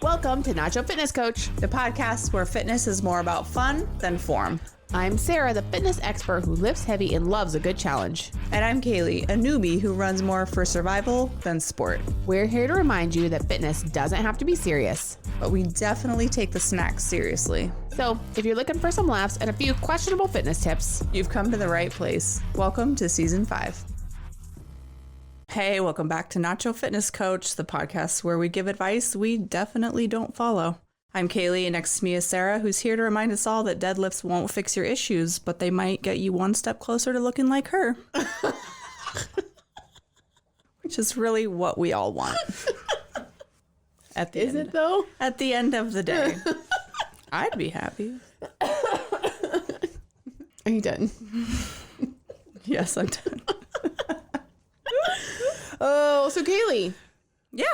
Welcome to Nacho Fitness Coach, the podcast where fitness is more about fun than form. I'm Sara, the fitness expert who lifts heavy and loves a good challenge. And I'm Caleigh, a newbie who runs more for survival than sport. We're here to remind you that fitness doesn't have to be serious, but we definitely take the snacks seriously. So if you're looking for some laughs and a few questionable fitness tips, you've come to the right place. Welcome to season 5. Hey, welcome back to Nacho Fitness Coach, the podcast where we give advice we definitely don't follow. I'm Caleigh, and next to me is Sara, who's here to remind us all that deadlifts won't fix your issues, but they might get you one step closer to looking like her. Which is really what we all want. At the end. Is it though? At the end of the day. I'd be happy. Are you done? Yes, I'm done. Oh, so Caleigh. Yeah.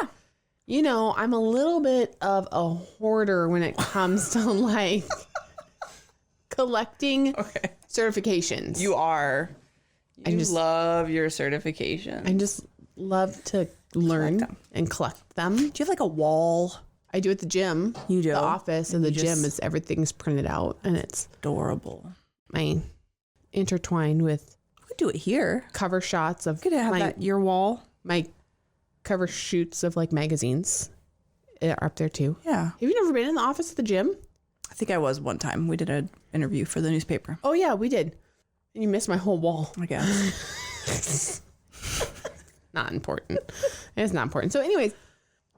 You know, I'm a little bit of a hoarder when it comes to like collecting certifications. You are. You just love your certification. I just love to learn and collect them. Do you have like a wall? I do at the gym. You do? The office of the gym is everything's printed out and it's adorable. I intertwined with. We could do it here. Cover shots of. Could have that your wall. My cover shoots of like magazines are up there too. Yeah. Have you never been in the office at the gym? I think I was one time. We did an interview for the newspaper. Oh yeah, we did. And you missed my whole wall. I guess. Not important. It's not important. So anyways,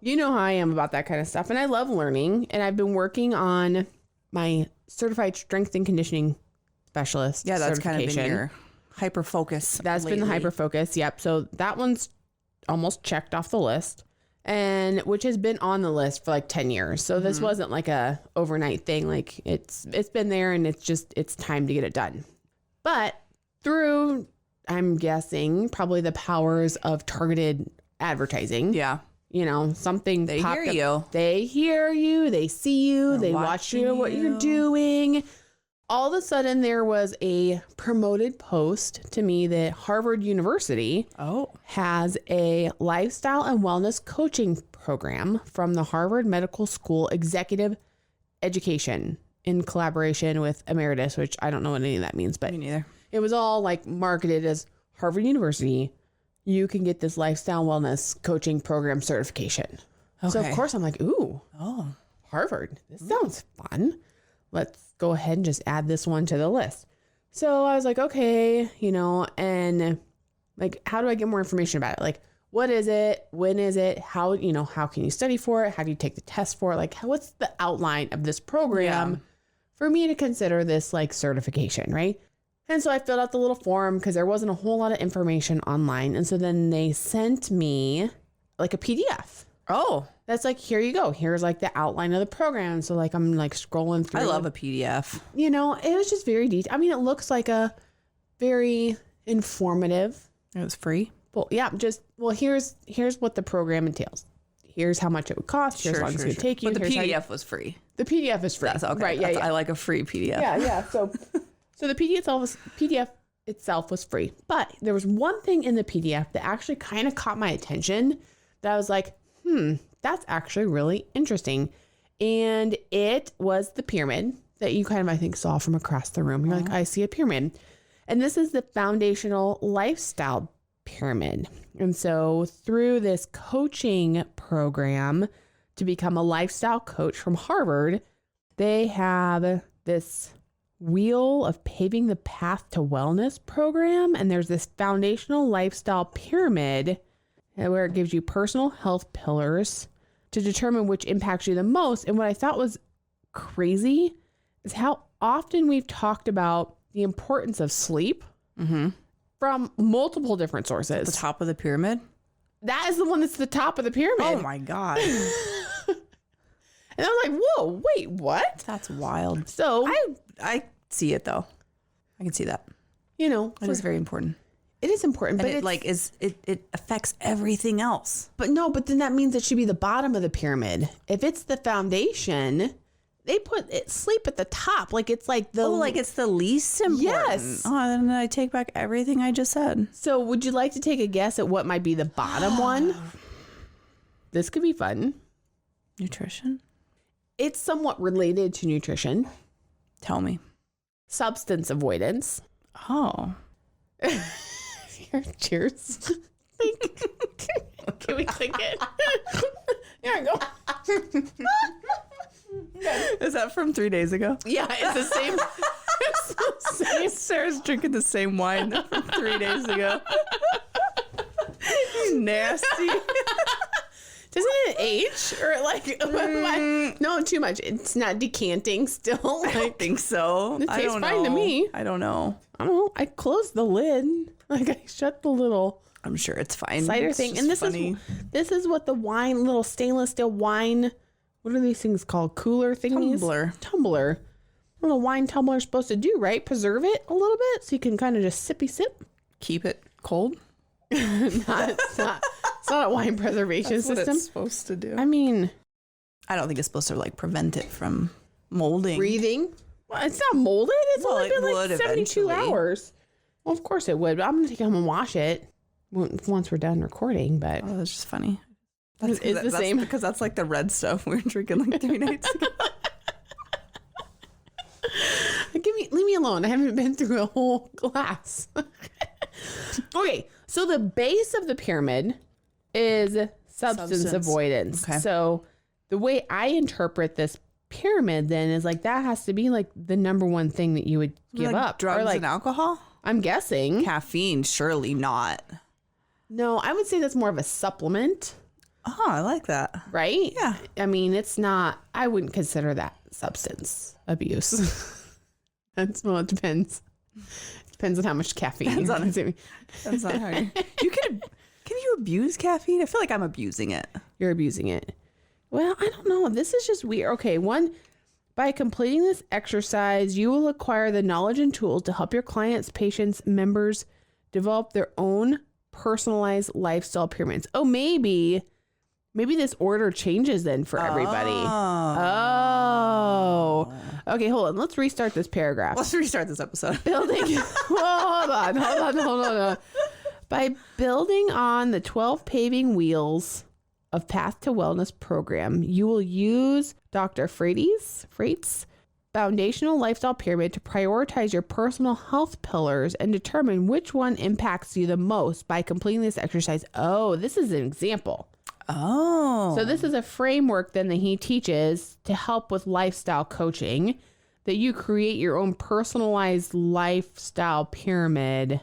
you know how I am about that kind of stuff. And I love learning. And I've been working on my certified strength and conditioning specialist. Yeah, that's kind of been your hyper focus. That's been the hyper focus. Yep. So that one's almost checked off the list, and which has been on the list for like 10 years. So this wasn't like a overnight thing. Like it's been there and it's time to get it done. But through, I'm guessing, probably the powers of targeted advertising. Yeah. You know, something they hear you. They hear you. They see you. They watch you, what you're doing. All of a sudden, there was a promoted post to me that Harvard University has a lifestyle and wellness coaching program from the Harvard Medical School Executive Education in collaboration with Emeritus, which I don't know what any of that means, but me neither. It was all like marketed as Harvard University. You can get this lifestyle wellness coaching program certification. Okay. So, of course, I'm like, ooh, Harvard. This sounds fun. Let's go ahead and just add this one to the list. So I was like, okay, you know, and like, how do I get more information about it? Like, what is it? When is it? How can you study for it? How do you take the test for it? Like, what's the outline of this program for me to consider this like certification, right? And so I filled out the little form because there wasn't a whole lot of information online. And so then they sent me like a PDF. Oh, that's like, here you go. Here's like the outline of the program. So like, I'm like scrolling through. I love a PDF. You know, it was just very detailed. I mean, it looks like a very informative. It was free. Well, yeah, here's what the program entails. Here's how much it would cost. Here's how long it's going to take you. But the PDF was free. The PDF is free. That's okay. Right. Yeah. I like a free PDF. Yeah. So the PDF itself was free. But there was one thing in the PDF that actually kind of caught my attention that I was like, that's actually really interesting. And it was the pyramid that you kind of, I think, saw from across the room. You're like, I see a pyramid. And this is the foundational lifestyle pyramid. And so through this coaching program to become a lifestyle coach from Harvard, they have this wheel of paving the path to wellness program. And there's this foundational lifestyle pyramid where it gives you personal health pillars to determine which impacts you the most. And what I thought was crazy is how often we've talked about the importance of sleep from multiple different sources. The top of the pyramid? That is the one that's the top of the pyramid. Oh my God. And I was like, whoa, wait, what? That's wild. So I see it though. I can see that. You know, it is very important. It is important, and but it affects everything else. But then that means it should be the bottom of the pyramid. If it's the foundation, they put sleep at the top. Like it's like it's the least important. Yes. Oh, then I take back everything I just said. So would you like to take a guess at what might be the bottom one? This could be fun. Nutrition? It's somewhat related to nutrition. Tell me. Substance avoidance. Oh. Cheers. Can we click it? There we go. Is that from 3 days ago? Yeah, it's the same. It's the same. Sarah's drinking the same wine from 3 days ago. You nasty. Doesn't it age? Or like, no, too much. It's not decanting still. I don't think so. It tastes fine to me. I don't know. I don't know. I closed the lid. Like I shut the little I'm sure it's fine. cider It's thing. just And this is what the wine, little stainless steel wine, what are these things called? Cooler thingies? Tumbler. Little wine tumbler is supposed to do, right? Preserve it a little bit so you can kind of just sippy sip. Keep it cold. It's not a wine preservation That's system. what it's supposed to do. I mean, I don't think it's supposed to like prevent it from molding. breathing. Well, it's not molded. It's only been like 72 hours. Well, of course it would. But I'm going to take it home and wash it once we're done recording. But Oh, that's just funny. It's the same. Because that's like the red stuff we were drinking like 3 nights ago. Leave me alone. I haven't been through a whole glass. Okay, so the base of the pyramid is substance avoidance. Okay. So the way I interpret this pyramid then is like that has to be like the number one thing that you would give Like up. drugs or like, and alcohol? I'm guessing. Caffeine, surely not. No, I would say that's more of a supplement, Oh, I like that. right? Yeah. I mean, it's not, I wouldn't consider that substance abuse. Well, it depends. Depends on how much caffeine Depends you're on- consuming. That's not how can you abuse caffeine? I feel like I'm abusing it. You're abusing it. Well, I don't know. This is just weird. Okay, by completing this exercise, you will acquire the knowledge and tools to help your clients, patients, members develop their own personalized lifestyle pyramids. Oh, maybe this order changes then for everybody. Oh. Okay, hold on. Let's restart this paragraph. Let's restart this episode. Building. Hold on. By building on the 12 paving wheels of Path to Wellness program, you will use Dr. Freight's foundational lifestyle pyramid to prioritize your personal health pillars and determine which one impacts you the most by completing this exercise. Oh, this is an example. Oh. So this is a framework then that he teaches to help with lifestyle coaching, that you create your own personalized lifestyle pyramid.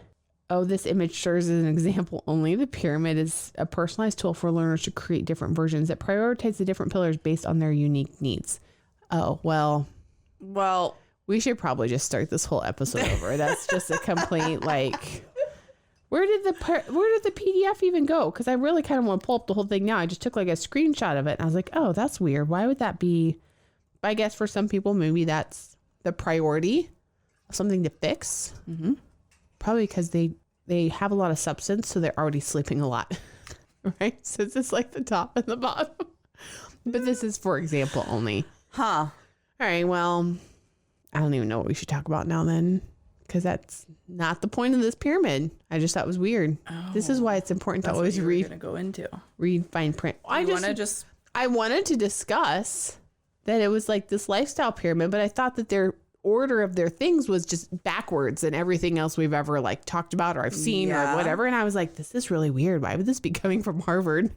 Oh, this image serves as an example only. The pyramid is a personalized tool for learners to create different versions that prioritize the different pillars based on their unique needs. Oh, well, we should probably just start this whole episode over. That's just a complete like... Where did the PDF even go? Because I really kind of want to pull up the whole thing now. I just took like a screenshot of it. And I was like, oh, that's weird. Why would that be? I guess for some people, maybe that's the priority of something to fix. Mm-hmm. Probably because they have a lot of substance, so they're already sleeping a lot. Right? So it's just like the top and the bottom. But this is for example only. Huh. All right. Well, I don't even know what we should talk about now then. Because that's not the point of this pyramid. I just thought it was weird. Oh, this is why it's important to always read fine print. I wanted to discuss that it was like this lifestyle pyramid, but I thought that their order of their things was just backwards than everything else we've ever like talked about or I've seen or whatever. And I was like, this is really weird. Why would this be coming from Harvard?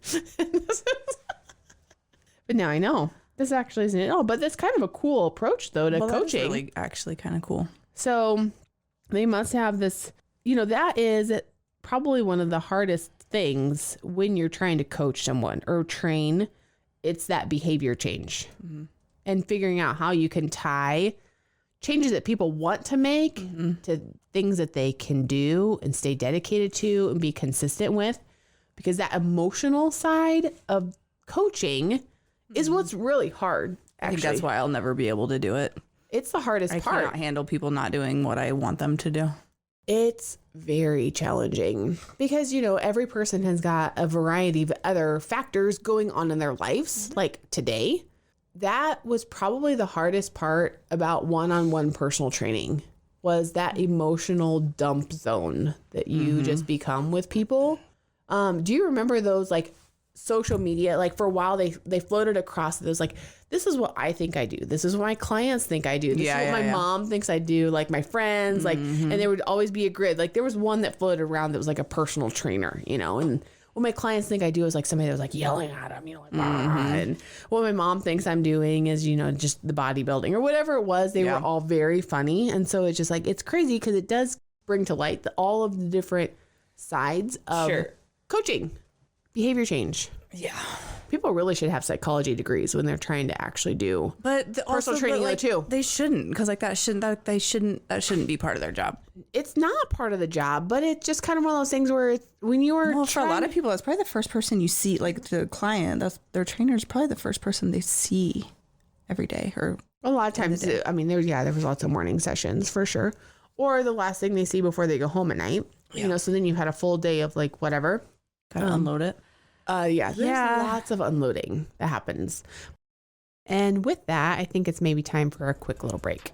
But now I know this actually isn't at all. But that's kind of a cool approach though to coaching. That's really actually kind of cool. So they must have this, that is probably one of the hardest things when you're trying to coach someone or train. It's that behavior change and figuring out how you can tie changes that people want to make to things that they can do and stay dedicated to and be consistent with, because that emotional side of coaching is what's really hard. Actually. I think that's why I'll never be able to do it. It's the hardest part. I cannot handle people not doing what I want them to do. It's very challenging because, every person has got a variety of other factors going on in their lives. Like today, that was probably the hardest part about one-on-one personal training, was that emotional dump zone that you just become with people. Do you remember those like social media, like for a while they floated across it was like, this is what I think I do, this is what my clients think I do, this is what my mom thinks I do, like my friends, like, and there would always be a grid. Like there was one that floated around that was like a personal trainer, you know, and what my clients think I do is like somebody that was like yelling at them, you know, like, and what my mom thinks I'm doing is, you know, just the bodybuilding or whatever it was. They were all very funny. And so it's just like, it's crazy because it does bring to light all of the different sides of coaching, behavior change. Yeah. People really should have psychology degrees when they're trying to actually do personal training though too. They shouldn't, because like that shouldn't be part of their job. It's not part of the job, but it's just kind of one of those things where it's, when you were for a lot of people, that's probably the first person you see, like the client, that's their trainer is probably the first person they see every day, or a lot of times. I mean, there was lots of morning sessions for sure, or the last thing they see before they go home at night. You know, so then you had a full day of like whatever. Gotta unload it. There's lots of unloading that happens. And with that, I think it's maybe time for a quick little break.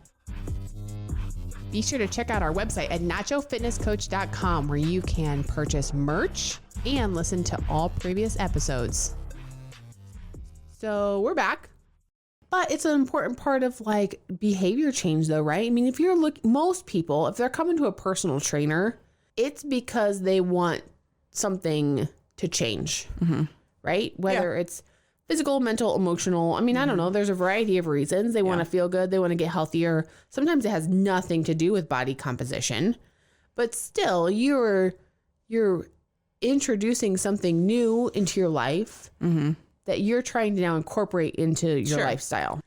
Be sure to check out our website at nachofitnesscoach.com, where you can purchase merch and listen to all previous episodes. So we're back. But it's an important part of like behavior change though, right? I mean, if you're most people, if they're coming to a personal trainer, it's because they want something to change, right? Whether it's physical, mental, emotional. I mean, I don't know. There's a variety of reasons. They want to feel good. They want to get healthier. Sometimes it has nothing to do with body composition, but still you're introducing something new into your life that you're trying to now incorporate into your lifestyle.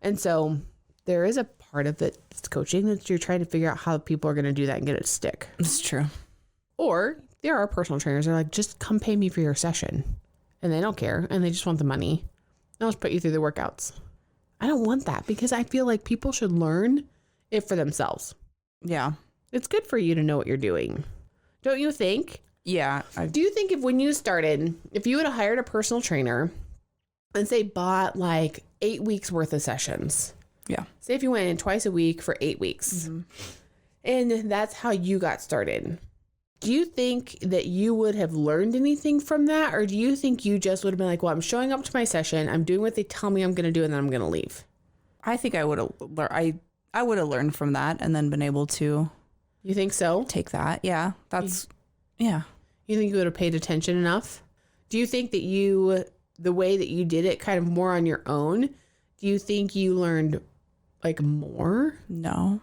And so there is a part of it that's coaching that you're trying to figure out how people are going to do that and get it to stick. That's true. Or there are personal trainers that are like, just come pay me for your session. And they don't care. And they just want the money. I'll just put you through the workouts. I don't want that, because I feel like people should learn it for themselves. Yeah. It's good for you to know what you're doing. Don't you think? Yeah. Do you think when you started, if you would have hired a personal trainer and say bought like 8 weeks worth of sessions. Yeah. Say if you went in twice a week for 8 weeks. And that's how you got started. Do you think that you would have learned anything from that? Or do you think you just would have been like, well, I'm showing up to my session, I'm doing what they tell me I'm going to do, and then I'm going to leave? I think I would have I would have learned from that and then been able to. You think so? Take that. Yeah. That's, yeah. You think you would have paid attention enough? Do you think that the way that you did it kind of more on your own, do you think you learned like more? No,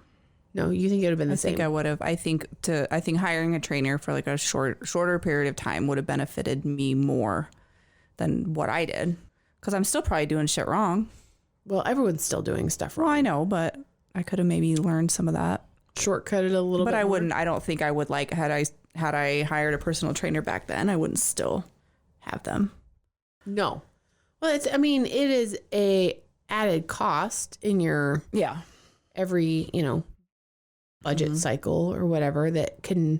you think it would have been the same? I think I would have. I think hiring a trainer for like a shorter period of time would have benefited me more than what I did, because I'm still probably doing shit wrong. Well, everyone's still doing stuff wrong. Well, I know, but I could have maybe learned some of that. Shortcutted a little bit. But I more. wouldn't. I don't think I would, like, had I hired a personal trainer back then, I wouldn't still have them. No. Well, it is a added cost in your every, budget cycle or whatever that can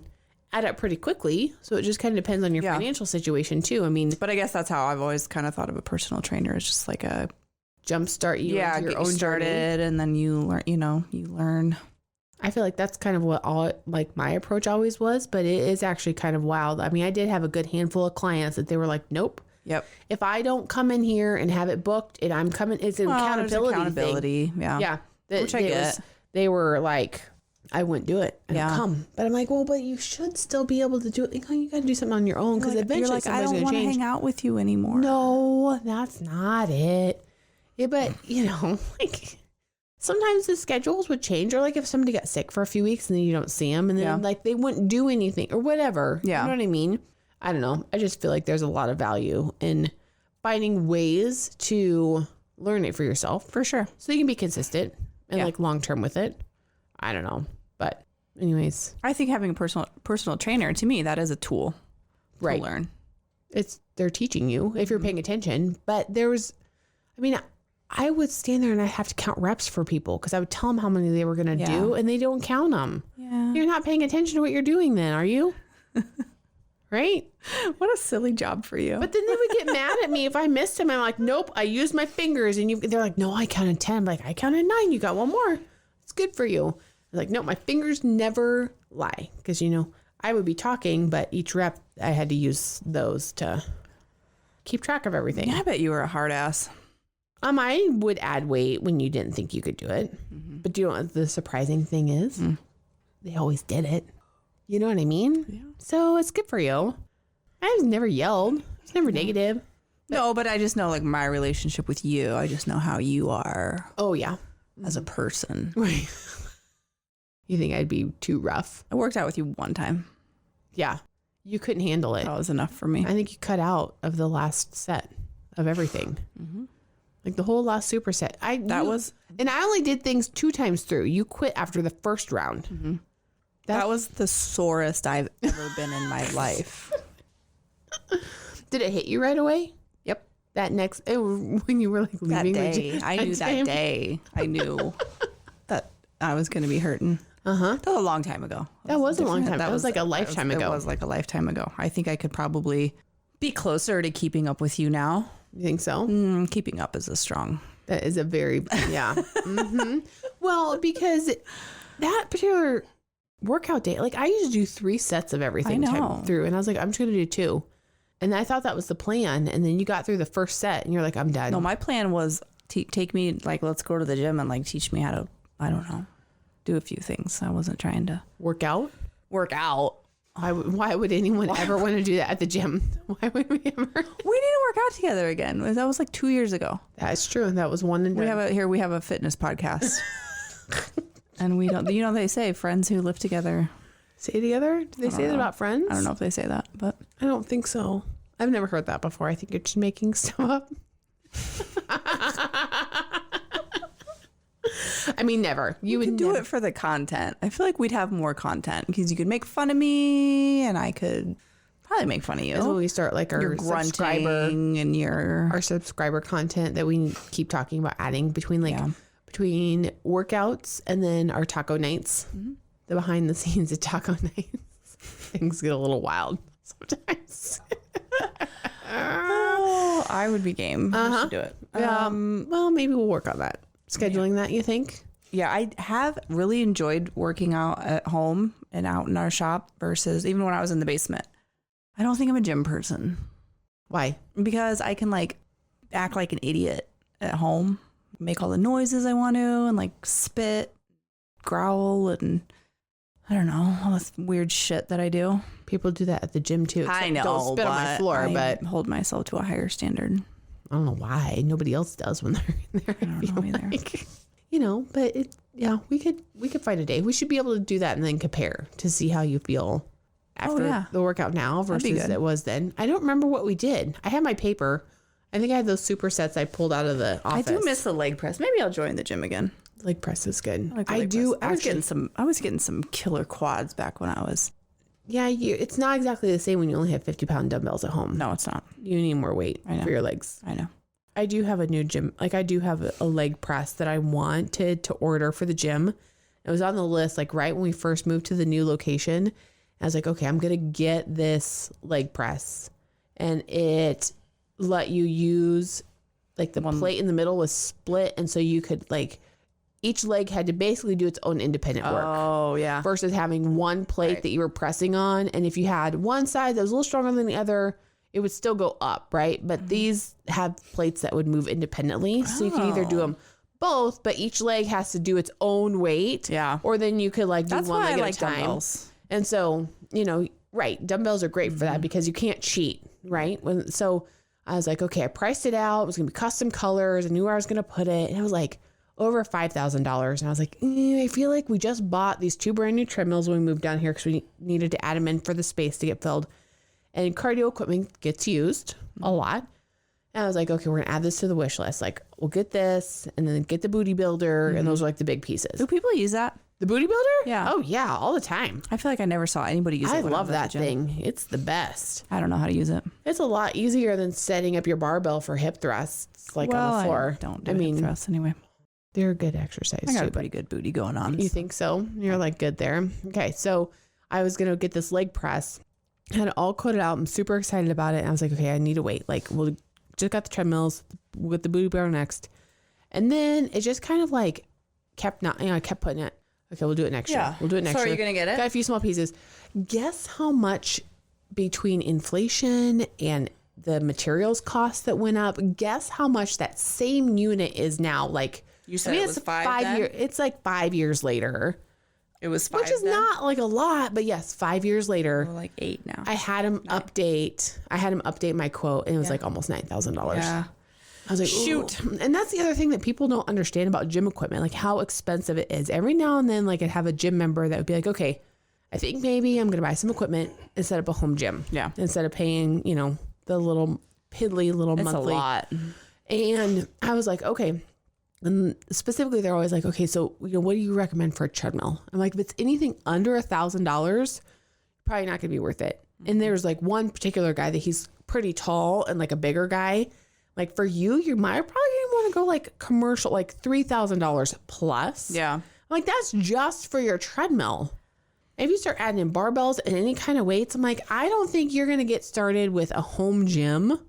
add up pretty quickly. So it just kind of depends on your financial situation too. I mean, but I guess that's how I've always kind of thought of a personal trainer, is just like a jumpstart you into your own started journey. And then you learn, you learn. I feel like that's kind of what my approach always was, but it is actually kind of wild. I mean, I did have a good handful of clients that they were like, nope. Yep. If I don't come in here and have it booked and I'm coming, it's an accountability thing. Yeah. Yeah. Which I get. They were like, I wouldn't do it. And come. But I'm like, well, but you should still be able to do it. You got to do something on your own, because eventually I don't want to hang out with you anymore. No, that's not it. Yeah, but like sometimes the schedules would change, or like if somebody got sick for a few weeks and then you don't see them, and then like they wouldn't do anything or whatever. Yeah. You know what I mean? I don't know. I just feel like there's a lot of value in finding ways to learn it for yourself, for sure, so you can be consistent and like long term with it. I don't know. But anyways, I think having a personal trainer, to me, that is a tool to learn. They're teaching you if you're paying attention. But I would stand there and I'd have to count reps for people, because I would tell them how many they were going to do, and they don't count them. Yeah. You're not paying attention to what you're doing then, are you? Right? What a silly job for you. But then they would get mad at me if I missed them. I'm like, nope, I used my fingers. And they're like, no, I counted 10. I'm like, I counted 9. You got one more. It's good for you. I'm like, no, my fingers never lie. Because, I would be talking, but each rep I had to use those to keep track of everything. Yeah, I bet you were a hard ass. I would add weight when you didn't think you could do it. Mm-hmm. But do you know what the surprising thing is? They always did it. You know what I mean? Yeah. So it's good for you. I was never yelled. It's never negative. No, but I just know like my relationship with you. I just know how you are. Oh, yeah. As a person. Right. You think I'd be too rough? I worked out with you one time. Yeah. You couldn't handle it. That was enough for me. I think you cut out of the last set of everything. Mm-hmm. Like the whole last superset. And I only did things 2 times through. You quit after the first round. Mm-hmm. That was the sorest I've ever been in my life. Did it hit you right away? Yep. That next, when you were like leaving that day, I knew that day. I knew that I was going to be hurting. That was a long time ago. That was a long time. That was like a lifetime ago. It was like a lifetime ago. I think I could probably be closer to keeping up with you now. You think so? Keeping up is a strong. That is a very, yeah. Mm-hmm. Well, because that particular workout day, like I used to do 3 sets of everything through. And I was like, I'm just going to do 2. And I thought that was the plan. And then you got through the first set and you're like, I'm done. No, my plan was take me, like, let's go to the gym and like teach me how to, I don't know, do a few things. I wasn't trying to work out. Why would anyone ever want to do that at the gym? Why would we ever? We need to work out together again. That was like 2 years ago. That's true. That was one and done. We have a fitness podcast. And we don't, they say friends who live together. Stay together? Do they say that about friends? I don't know if they say that, but. I don't think so. I've never heard that before. I think you're just making stuff up. I mean, never. You would do it for the content. I feel like we'd have more content because you could make fun of me and I could probably make fun of you. That's when we start like our subscriber and our subscriber content that we keep talking about adding between between workouts and then our taco nights, the behind the scenes of taco nights. Things get a little wild sometimes. I would be game. We should do it. Well, maybe we'll work on that. Scheduling that, you think? Yeah, I have really enjoyed working out at home and out in our shop versus even when I was in the basement. I don't think I'm a gym person. Why? Because I can like act like an idiot at home, make all the noises I want to and like spit, growl, and I don't know, all this weird shit that I do. People do that at the gym too. I know, don't spit on my floor, but hold myself to a higher standard. I don't know why. Nobody else does when they're in there. I don't know either. Like, but we could find a day. We should be able to do that and then compare to see how you feel after the workout now versus it was then. I don't remember what we did. I have my paper. I think I had those supersets I pulled out of the office. I do miss the leg press. Maybe I'll join the gym again. Leg press is good. I was getting some killer quads back when I was. Yeah, it's not exactly the same when you only have 50-pound dumbbells at home. No, it's not. You need more weight for your legs. I know. I do have a new gym. Like I do have a leg press that I wanted to order for the gym. It was on the list like right when we first moved to the new location. I was like, okay, I'm going to get this leg press. And it let you use like the plate in the middle was split. And so you could like, each leg had to basically do its own independent work. Oh, yeah. Versus having one plate that you were pressing on. And if you had one side that was a little stronger than the other, it would still go up, right? But these have plates that would move independently. So you can either do them both, but each leg has to do its own weight. Yeah. Or then you could like do one leg at a time. Dumbbells. And so, dumbbells are great for that because you can't cheat, right? So I was like, okay, I priced it out. It was going to be custom colors. I knew where I was going to put it. And it was like over $5,000. And I was like, I feel like we just bought these 2 brand new treadmills when we moved down here because we needed to add them in for the space to get filled. And cardio equipment gets used a lot. And I was like, okay, we're going to add this to the wish list. Like, we'll get this and then get the booty builder. And those are like the big pieces. Do people use that? The booty builder? Yeah. Oh, yeah, all the time. I feel like I never saw anybody use it. I love that thing. It's the best. I don't know how to use it. It's a lot easier than setting up your barbell for hip thrusts on the floor. I don't do hip thrusts anyway. They're a good exercise. I got a pretty good booty going on. You think so? You're like good there. Okay, so I was going to get this leg press. I had it all coded out. I'm super excited about it. And I was like, okay, I need to wait. Like, we'll just got the treadmills with the booty builder next. And then it just kind of like I kept putting it. Okay, we'll do it next year. We'll do it next year. So are you going to get it? Got a few small pieces. Guess how much between inflation and the materials cost that went up. Guess how much that same unit is now? Like, You said it was 5 years. It's like 5 years later. It was 5 Which is not like a lot, but yes, 5 years later. We're like 8 now. I had him update my quote, and it was like almost $9,000. Yeah. I was like, shoot. And that's the other thing that people don't understand about gym equipment, like how expensive it is. Every now and then, like I'd have a gym member that would be like, okay, I think maybe I'm going to buy some equipment and set up a home gym. Yeah. Instead of paying, the little piddly little monthly. It's a lot. And I was like, okay. And specifically, they're always like, okay, so what do you recommend for a treadmill? I'm like, if it's anything under $1,000, probably not gonna be worth it. Mm-hmm. And there's like one particular guy that he's pretty tall and like a bigger guy. Like for you might probably want to go like commercial, like $3,000 plus. Yeah. I'm like, that's just for your treadmill. If you start adding in barbells and any kind of weights, I'm like, I don't think you're gonna get started with a home gym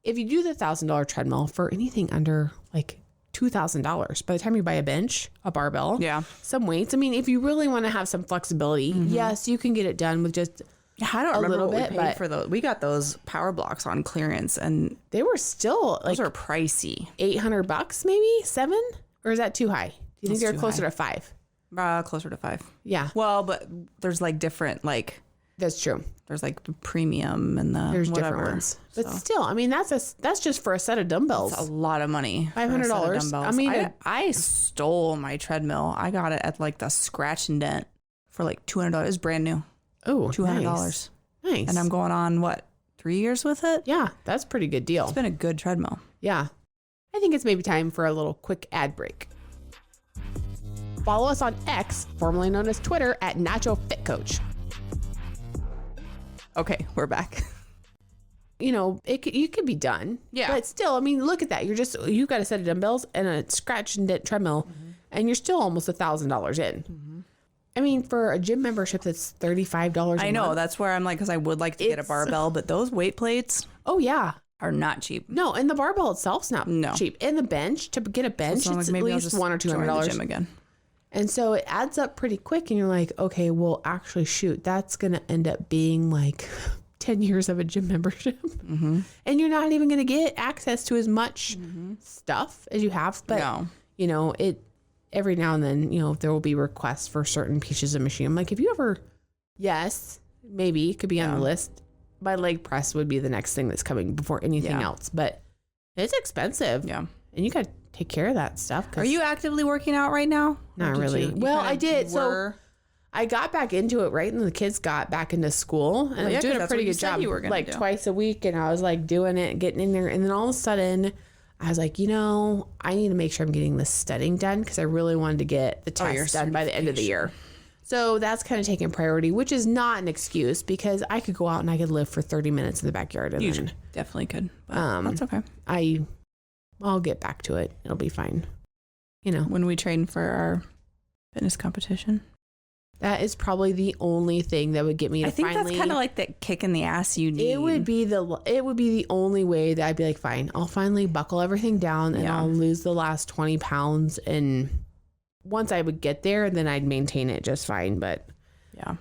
if you do the $1,000 treadmill for anything under like $2,000. By the time you buy a bench, a barbell, some weights. I mean, if you really want to have some flexibility, yes, you can get it done with just I don't remember what we paid for those. We got those power blocks on clearance, and they were still like those are pricey. $800, maybe $7, or is that too high? Do you think they're closer to $5? Closer to $5. Yeah. Well, but there's like different That's true. There's like the premium and there's different ones, but still, I mean, that's just for a set of dumbbells. That's a lot of money. $500. I mean, I stole my treadmill. I got it at like the scratch and dent for like $200. It's brand new. Oh, $200. Nice. And I'm going on 3 years with it? Yeah, that's a pretty good deal. It's been a good treadmill. Yeah. I think it's maybe time for a little quick ad break. Follow us on X, formerly known as Twitter, at Nacho Fit Coach. Okay, we're back. You could be done. Yeah. But still, I mean, look at that. You got a set of dumbbells and a scratch and dent treadmill, and you're still almost $1,000 in. Mm-hmm. I mean, for a gym membership that's $35 a month. I know. That's where I'm like, because I would like to get a barbell, but those weight plates are not cheap. No, and the barbell itself's not cheap. And the bench, to get a bench, it's at least $100 or $200. The gym again. And so it adds up pretty quick, and you're like, okay, well, actually, shoot, that's going to end up being like 10 years of a gym membership. Mm-hmm. And you're not even going to get access to as much stuff as you have. But, every now and then, there will be requests for certain pieces of machine. I'm like, if you ever, yes, maybe it could be on the list. My leg press would be the next thing that's coming before anything else. But it's expensive. Yeah. And you got to take care of that stuff. Are you actively working out right now? Not really. Well, I did. So I got back into it right when the kids got back into school, and I was doing a pretty good job, like twice a week. And I was like doing it, getting in there. And then all of a sudden I was like, I need to make sure I'm getting this studying done, because I really wanted to get the test done by the end of the year. So that's kind of taking priority, which is not an excuse, because I could go out and I could live for 30 minutes in the backyard. And you definitely could. That's okay. I'll get back to it. It'll be fine. When we train for our fitness competition. That is probably the only thing that would get me to finally. I think that's kind of like that kick in the ass you need. It would be the only way that I'd be like, fine, I'll finally buckle everything down and I'll lose the last 20 pounds. And once I would get there, then I'd maintain it just fine. But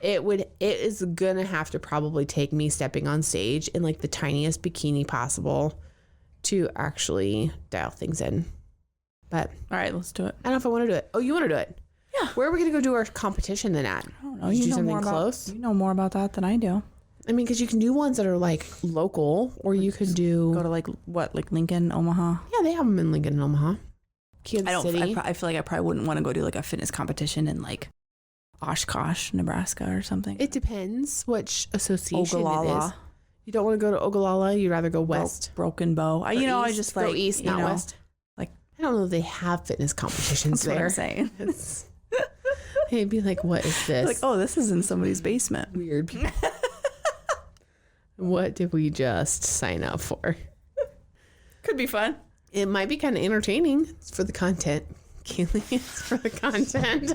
it is going to have to probably take me stepping on stage in like the tiniest bikini possible to actually dial things in. But all right, let's do it. I don't know if I want to do it. Oh, you want to do it? Yeah. Where are we going to go do our competition then at? I don't know. You know something close? You know more about that than I do. I mean, because you can do ones that are like local, or you could go to like Lincoln, Omaha. Yeah, they have them in Lincoln and Omaha. Kansas City. I feel like I probably wouldn't want to go do like a fitness competition in like Oshkosh, Nebraska or something. It depends which association Ogallala. It is. You don't want to go to Ogallala. You'd rather go west. Broken Bow. I just like go east, not west. Like I don't know if they have fitness competitions there. That's what I'm saying. They'd be like, what is this? Like, oh, this is in somebody's basement. Weird people. What did we just sign up for? Could be fun. It might be kind of entertaining. It's for the content. Caleigh, it's for the content.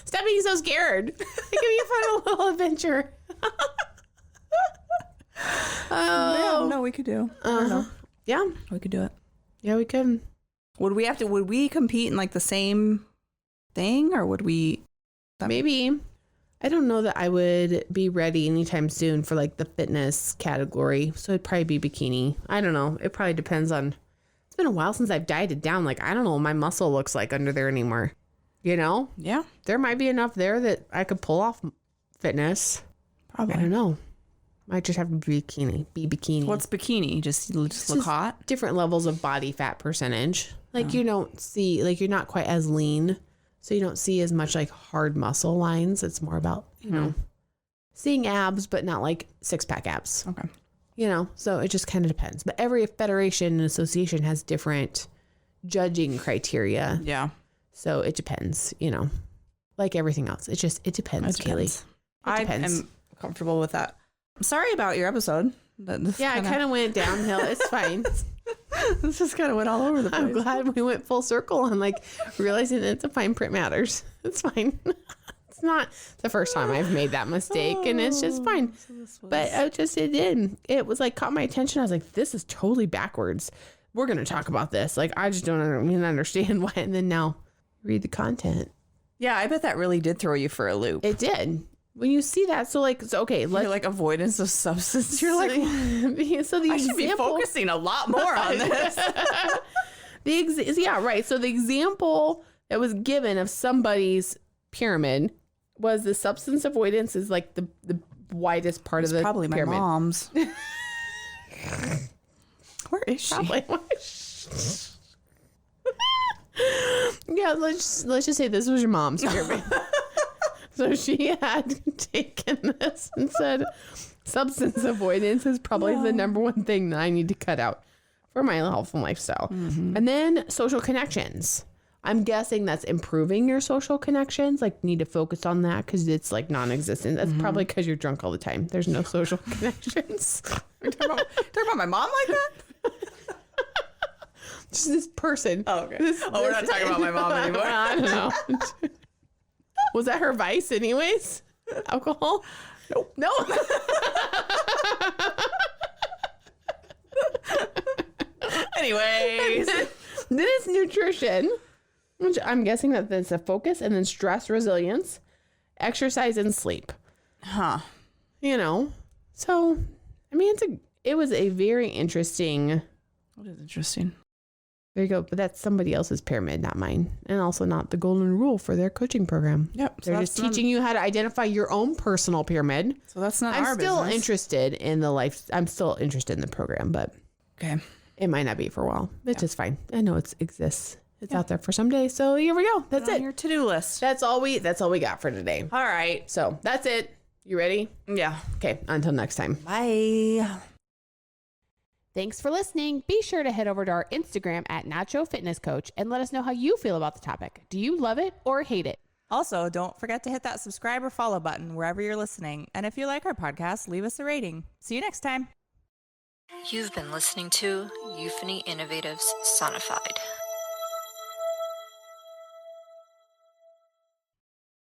Stop being so scared. It can be a fun little adventure. No, we could do. Yeah. We could do it. Yeah, we could. Would we compete in like the same thing, or would we? Maybe. I don't know that I would be ready anytime soon for like the fitness category. So it'd probably be bikini. I don't know. It probably depends on, it's been a while since I've dieted down. Like, I don't know what my muscle looks like under there anymore. You know? Yeah. There might be enough there that I could pull off fitness. Probably. I don't know. Might just have to be bikini. What's bikini? Just look hot? Different levels of body fat percentage. Like you don't see, like you're not quite as lean. So you don't see as much like hard muscle lines. It's more about, you know, seeing abs, but not like 6-pack abs. Okay. You know, so it just kind of depends. But every federation and association has different judging criteria. Yeah. So it depends, you know, like everything else. It depends, Caleigh. I am comfortable with that. I'm sorry about your episode. Yeah, I kind of went downhill. It's fine. This just kind of went all over the place. I'm glad we went full circle on like realizing that the fine print matters. It's fine. It's not the first time I've made that mistake, and it's just fine. But it was like caught my attention. I was like, this is totally backwards. We're going to talk about this. Like, I just don't even understand why. And then now read the content. Yeah, I bet that really did throw you for a loop. It did. When you see that, okay, you're like avoidance of substance. You're like, so the I should be focusing a lot more on this. Yeah, right. So the example that was given of somebody's pyramid was the substance avoidance is like the widest part of the probably pyramid. My mom's. Where is she? Probably. Yeah, let's just say this was your mom's pyramid. So she had taken this and said, substance avoidance is probably the number one thing that I need to cut out for my health and lifestyle. Mm-hmm. And then social connections. I'm guessing that's improving your social connections. Like, need to focus on that because it's like non-existent. That's probably because you're drunk all the time. There's no social connections. You're talking about my mom like that? Just this person. Oh, okay. We're not talking about my mom anymore. I don't know. Was that her vice anyways? Alcohol? Nope. No. Anyways. Then it's nutrition, which I'm guessing that that's a focus, and then stress resilience, exercise, and sleep. Huh. You know, so, I mean, it was a very interesting. What is interesting? There you go. But that's somebody else's pyramid, not mine. And also not the golden rule for their coaching program. Yep. They're just teaching you how to identify your own personal pyramid. So that's not I'm our still business. interested in I'm still interested in the program, but okay, it might not be for a while. It's just fine. I know it exists. It's out there for someday. So here we go. That's it. Your to-do list. That's all we got for today. All right. So that's it. You ready? Yeah. Okay. Until next time. Bye. Thanks for listening. Be sure to head over to our Instagram at Nacho Fitness Coach and let us know how you feel about the topic. Do you love it or hate it? Also, don't forget to hit that subscribe or follow button wherever you're listening. And if you like our podcast, leave us a rating. See you next time. You've been listening to Euphony Innovatives Sonified.